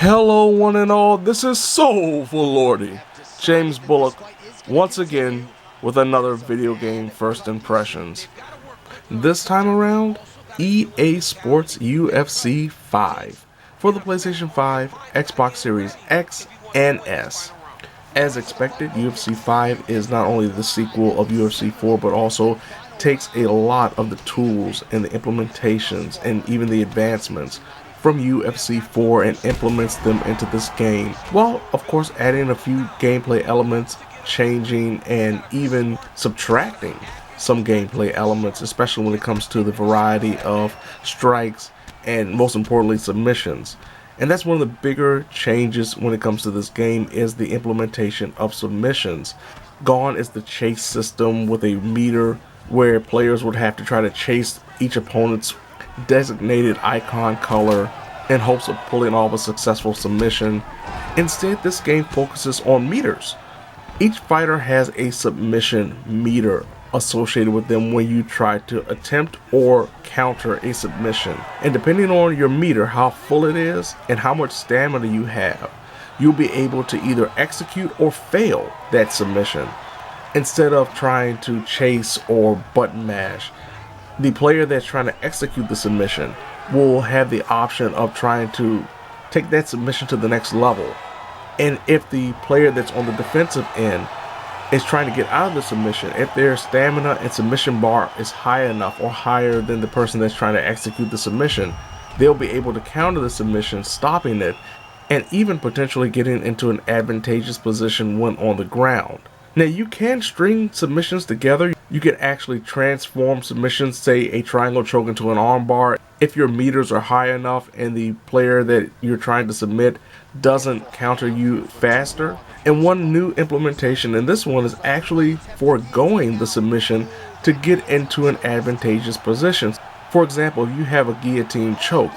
Hello one and all, this is Soulful Lordy, James Bullock, once again with another video game first impressions. This time around, EA Sports UFC 5 for the PlayStation 5, Xbox Series X, and S. As expected, UFC 5 is not only the sequel of UFC 4, but also takes a lot of the tools and the implementations and even the advancements from UFC 4 and implements them into this game, while of course adding a few gameplay elements, changing and even subtracting some gameplay elements, especially when it comes to the variety of strikes and most importantly submissions. And that's one of the bigger changes when it comes to this game is the implementation of submissions. Gone is the chase system with a meter where players would have to try to chase each opponent's designated icon color in hopes of pulling off a successful submission. Instead, this game focuses on meters. Each fighter has a submission meter associated with them when you try to attempt or counter a submission. And depending on your meter, how full it is and how much stamina you have, you'll be able to either execute or fail that submission instead of trying to chase or button mash. The player that's trying to execute the submission will have the option of trying to take that submission to the next level. And if the player that's on the defensive end is trying to get out of the submission, if their stamina and submission bar is high enough or higher than the person that's trying to execute the submission, they'll be able to counter the submission, stopping it, and even potentially getting into an advantageous position when on the ground. Now, you can string submissions together. You can actually transform submissions, say a triangle choke into an armbar, if your meters are high enough and the player that you're trying to submit doesn't counter you faster. And one new implementation in this one is actually foregoing the submission to get into an advantageous position. For example, if you have a guillotine choke,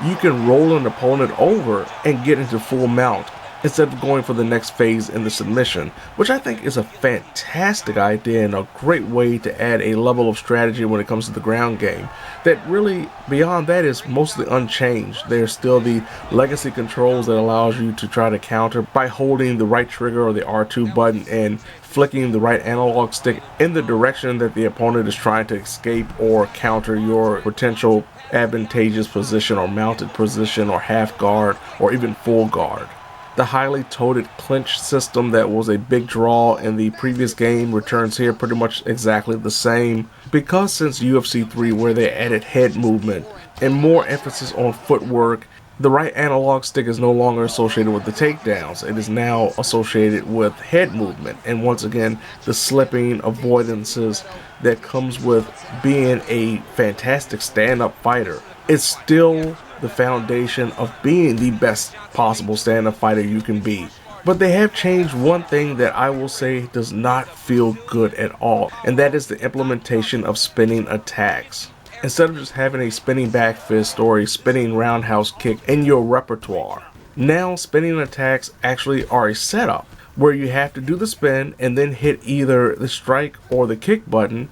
you can roll an opponent over and get into full mount instead of going for the next phase in the submission, which I think is a fantastic idea and a great way to add a level of strategy when it comes to the ground game that really, beyond that, is mostly unchanged. There's still the legacy controls that allows you to try to counter by holding the right trigger or the R2 button and flicking the right analog stick in the direction that the opponent is trying to escape or counter your potential advantageous position or mounted position or half guard or even full guard. The highly toted clinch system that was a big draw in the previous game returns here pretty much exactly the same, because since UFC 3 where they added head movement and more emphasis on footwork, the right analog stick is no longer associated with the takedowns. It is now associated with head movement, and once again the slipping avoidances that comes with being a fantastic stand-up fighter. It's still the foundation of being the best possible stand-up fighter you can be. But they have changed one thing that I will say does not feel good at all, and that is the implementation of spinning attacks. Instead of just having a spinning back fist or a spinning roundhouse kick in your repertoire, now spinning attacks actually are a setup where you have to do the spin and then hit either the strike or the kick button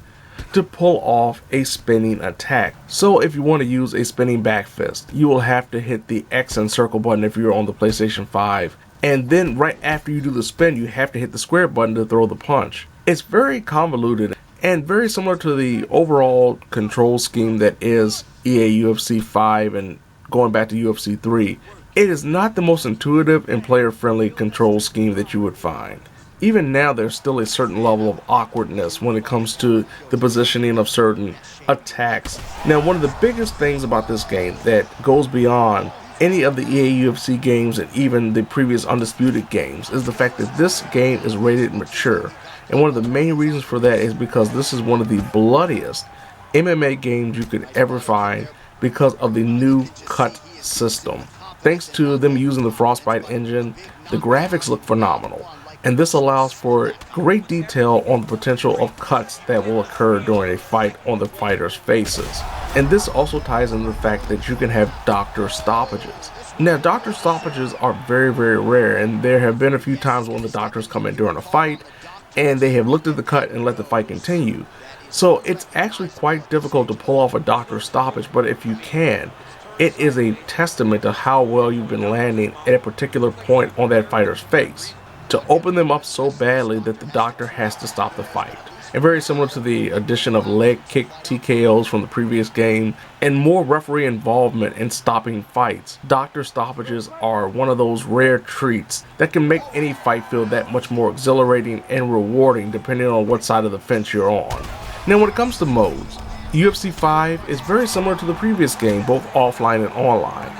to pull off a spinning attack. So if you want to use a spinning back fist, you will have to hit the X and circle button if you're on the PlayStation 5. And then right after you do the spin, you have to hit the square button to throw the punch. It's very convoluted and very similar to the overall control scheme that is EA UFC 5 and going back to UFC 3. It is not the most intuitive and player-friendly control scheme that you would find. Even now, there's still a certain level of awkwardness when it comes to the positioning of certain attacks. Now, one of the biggest things about this game that goes beyond any of the EA UFC games and even the previous Undisputed games is the fact that this game is rated mature. And one of the main reasons for that is because this is one of the bloodiest MMA games you could ever find because of the new cut system. Thanks to them using the Frostbite engine, the graphics look phenomenal. And this allows for great detail on the potential of cuts that will occur during a fight on the fighters' faces. And this also ties into the fact that you can have doctor stoppages. Now, doctor stoppages are very, very rare, and there have been a few times when the doctors come in during a fight and they have looked at the cut and let the fight continue. So it's actually quite difficult to pull off a doctor stoppage, but if you can, it is a testament to how well you've been landing at a particular point on that fighter's face to open them up so badly that the doctor has to stop the fight. And very similar to the addition of leg kick TKOs from the previous game and more referee involvement in stopping fights, doctor stoppages are one of those rare treats that can make any fight feel that much more exhilarating and rewarding depending on what side of the fence you're on. Now when it comes to modes, UFC 5 is very similar to the previous game, both offline and online.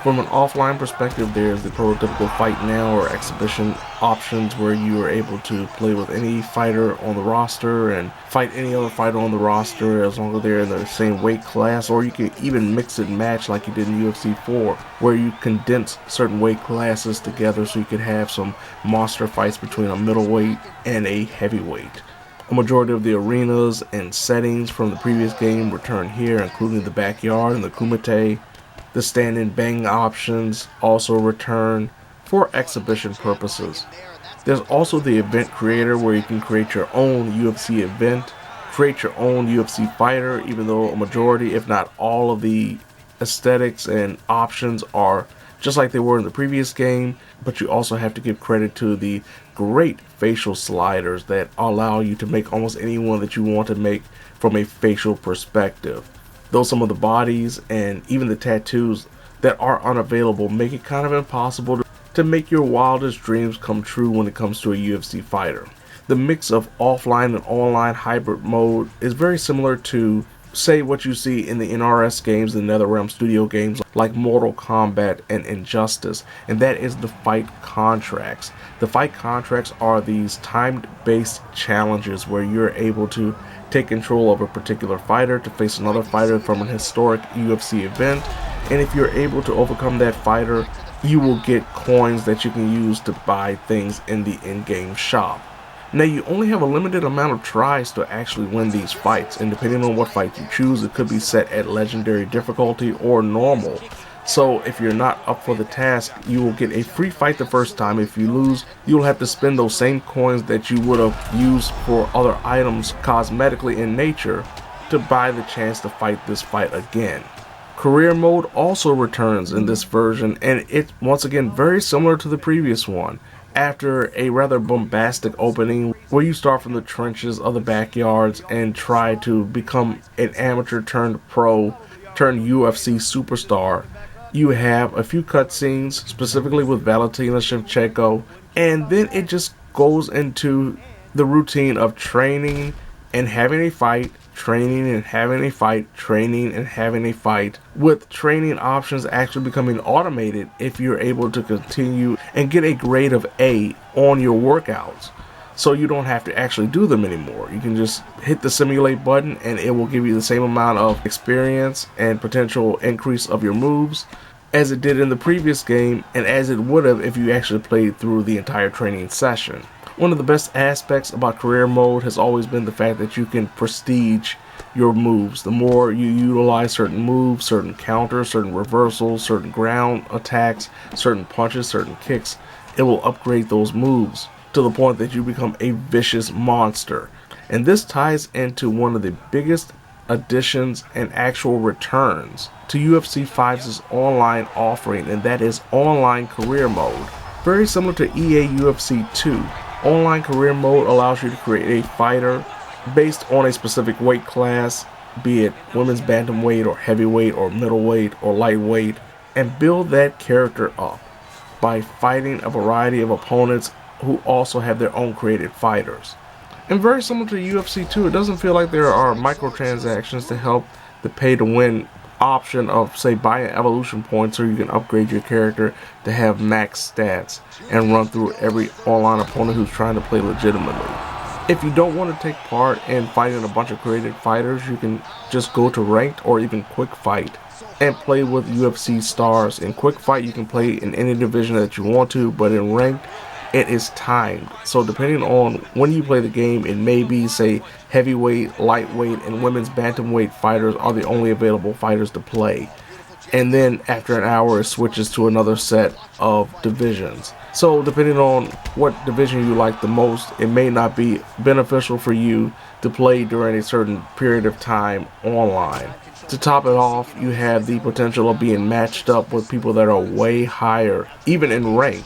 From an offline perspective, there's the prototypical fight now or exhibition options where you are able to play with any fighter on the roster and fight any other fighter on the roster as long as they're in the same weight class, or you can even mix and match like you did in UFC 4 where you condense certain weight classes together so you could have some monster fights between a middleweight and a heavyweight. A majority of the arenas and settings from the previous game return here, including the backyard and the kumite. The stand and bang options also return for exhibition purposes. There's also the event creator where you can create your own UFC event, create your own UFC fighter, even though a majority, if not all of the aesthetics and options are just like they were in the previous game, but you also have to give credit to the great facial sliders that allow you to make almost anyone that you want to make from a facial perspective. Though some of the bodies and even the tattoos that are unavailable make it kind of impossible to make your wildest dreams come true when it comes to a UFC fighter. The mix of offline and online hybrid mode is very similar to, say, what you see in the NRS games and NetherRealm Studio games like Mortal Kombat and Injustice, and that is the fight contracts. The fight contracts are these time-based challenges where you're able to take control of a particular fighter to face another fighter from an historic UFC event, and if you're able to overcome that fighter, you will get coins that you can use to buy things in the in-game shop. Now you only have a limited amount of tries to actually win these fights, and depending on what fight you choose, it could be set at legendary difficulty or normal. So if you're not up for the task, you will get a free fight the first time. If you lose, you'll have to spend those same coins that you would have used for other items cosmetically in nature to buy the chance to fight this fight again. Career mode also returns in this version, and it's once again very similar to the previous one. After a rather bombastic opening where you start from the trenches of the backyards and try to become an amateur turned pro turned UFC superstar, you have a few cutscenes, specifically with Valentina Shevchenko, and then it just goes into the routine of training and having a fight, training and having a fight, training and having a fight, with training options actually becoming automated if you're able to continue and get a grade of A on your workouts. So you don't have to actually do them anymore. You can just hit the simulate button and it will give you the same amount of experience and potential increase of your moves as it did in the previous game and as it would have if you actually played through the entire training session. One of the best aspects about career mode has always been the fact that you can prestige your moves. The more you utilize certain moves, certain counters, certain reversals, certain ground attacks, certain punches, certain kicks, it will upgrade those moves to the point that you become a vicious monster. And this ties into one of the biggest additions and actual returns to UFC 5's online offering, and that is online career mode. Very similar to EA UFC 2, online career mode allows you to create a fighter based on a specific weight class, be it women's bantamweight or heavyweight or middleweight or lightweight, and build that character up by fighting a variety of opponents who also have their own created fighters. And very similar to UFC 2, it doesn't feel like there are microtransactions to help the pay-to-win option of, say, buying evolution points so you can upgrade your character to have max stats and run through every online opponent who's trying to play legitimately. If you don't want to take part in fighting a bunch of created fighters, you can just go to ranked or even quick fight and play with UFC stars. In quick fight, you can play in any division that you want to, but in ranked, it is timed. So depending on when you play the game, it may be, say, heavyweight, lightweight, and women's bantamweight fighters are the only available fighters to play. And then after an hour, it switches to another set of divisions. So depending on what division you like the most, it may not be beneficial for you to play during a certain period of time online. To top it off, you have the potential of being matched up with people that are way higher, even in rank.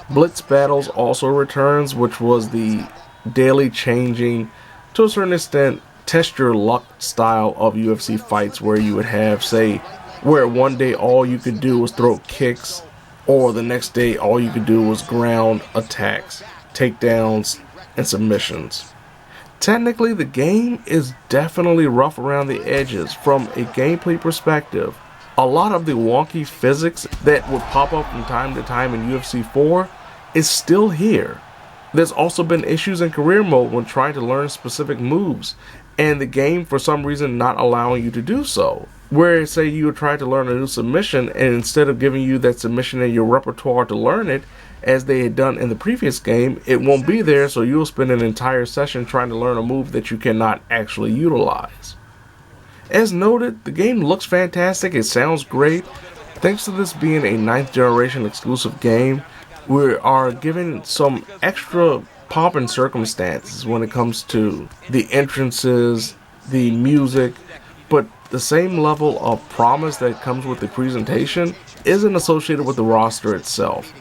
Blitz Battles also returns, which was the daily changing, to a certain extent, test your luck style of UFC fights where you would have, say, where one day all you could do was throw kicks, or the next day all you could do was ground attacks, takedowns, and submissions. Technically, the game is definitely rough around the edges from a gameplay perspective. A lot of the wonky physics that would pop up from time to time in UFC 4 is still here. There's also been issues in career mode when trying to learn specific moves, and the game for some reason not allowing you to do so. Where say you would try to learn a new submission, and instead of giving you that submission in your repertoire to learn it, as they had done in the previous game, it won't be there, so you'll spend an entire session trying to learn a move that you cannot actually utilize. As noted, the game looks fantastic, it sounds great. Thanks to this being a 9th generation exclusive game, we are given some extra pomp and circumstances when it comes to the entrances, the music, but the same level of promise that comes with the presentation isn't associated with the roster itself.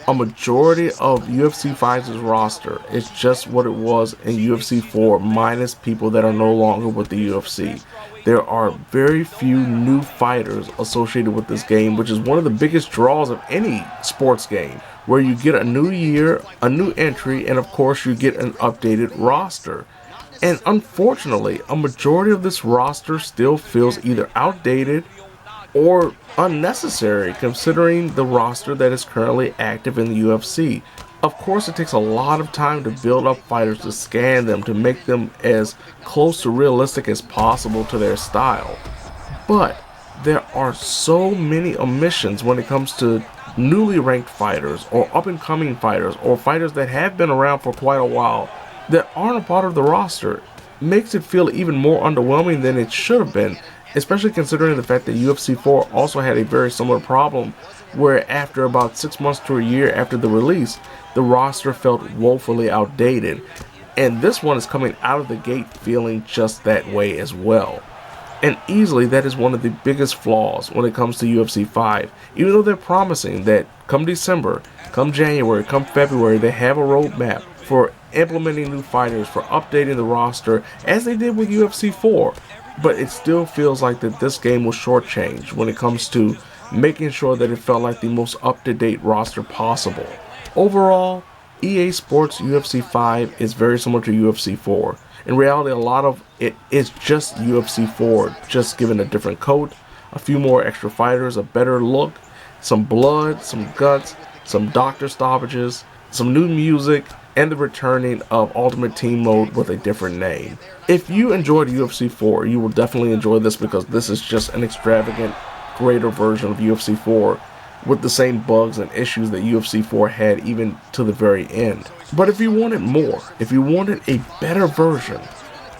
A majority of UFC 5's roster is just what it was in UFC 4 minus people that are no longer with the UFC. There are very few new fighters associated with this game, which is one of the biggest draws of any sports game, where you get a new year, a new entry, and of course you get an updated roster. And unfortunately, a majority of this roster still feels either outdated or unnecessary considering the roster that is currently active in the UFC. Of course, it takes a lot of time to build up fighters, to scan them, to make them as close to realistic as possible to their style. But there are so many omissions when it comes to newly ranked fighters or up-and-coming fighters or fighters that have been around for quite a while that aren't a part of the roster. It makes it feel even more underwhelming than it should have been, especially considering the fact that UFC 4 also had a very similar problem where after about 6 months to a year after the release, the roster felt woefully outdated, and this one is coming out of the gate feeling just that way as well. And easily that is one of the biggest flaws when it comes to UFC 5, even though they're promising that come December, come January, come February, they have a roadmap for implementing new fighters, for updating the roster, as they did with UFC 4. But it still feels like that this game was shortchanged when it comes to making sure that it felt like the most up-to-date roster possible. Overall, EA Sports UFC 5 is very similar to UFC 4. In reality, a lot of it is just UFC 4, just given a different coat, a few more extra fighters, a better look, some blood, some guts, some doctor stoppages, some new music, and the returning of Ultimate Team Mode with a different name. If you enjoyed UFC 4, you will definitely enjoy this because this is just an extravagant, greater version of UFC 4 with the same bugs and issues that UFC 4 had even to the very end. But if you wanted more, if you wanted a better version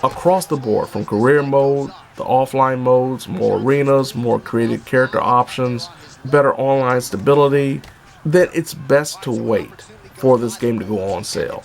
across the board, from career mode, the offline modes, more arenas, more created character options, better online stability, then it's best to wait for this game to go on sale.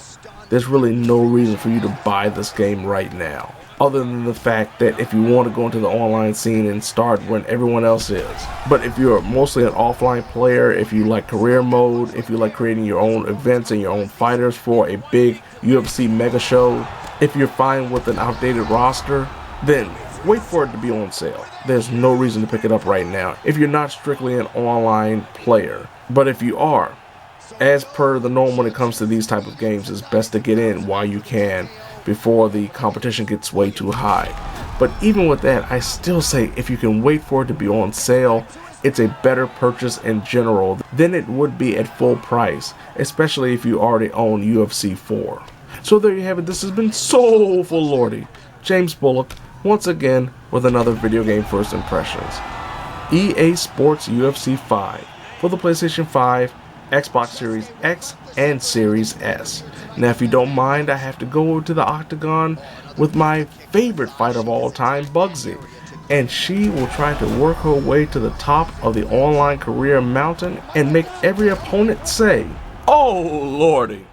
There's really no reason for you to buy this game right now, other than the fact that if you want to go into the online scene and start when everyone else is. But if you're mostly an offline player, if you like career mode, if you like creating your own events and your own fighters for a big UFC mega show, if you're fine with an outdated roster, then wait for it to be on sale. There's no reason to pick it up right now if you're not strictly an online player. But if you are, as per the norm when it comes to these type of games, it's best to get in while you can before the competition gets way too high. But even with that, I still say if you can wait for it to be on sale, it's a better purchase in general than it would be at full price, especially if you already own UFC 4. So there you have it. This has been Soulful Lordy, James Bullock, once again with another video game first impressions. EA Sports UFC 5 for the PlayStation 5, Xbox Series X, and Series S. Now, if you don't mind, I have to go to the octagon with my favorite fighter of all time, Bugsy, and she will try to work her way to the top of the online career mountain and make every opponent say, Oh, lordy.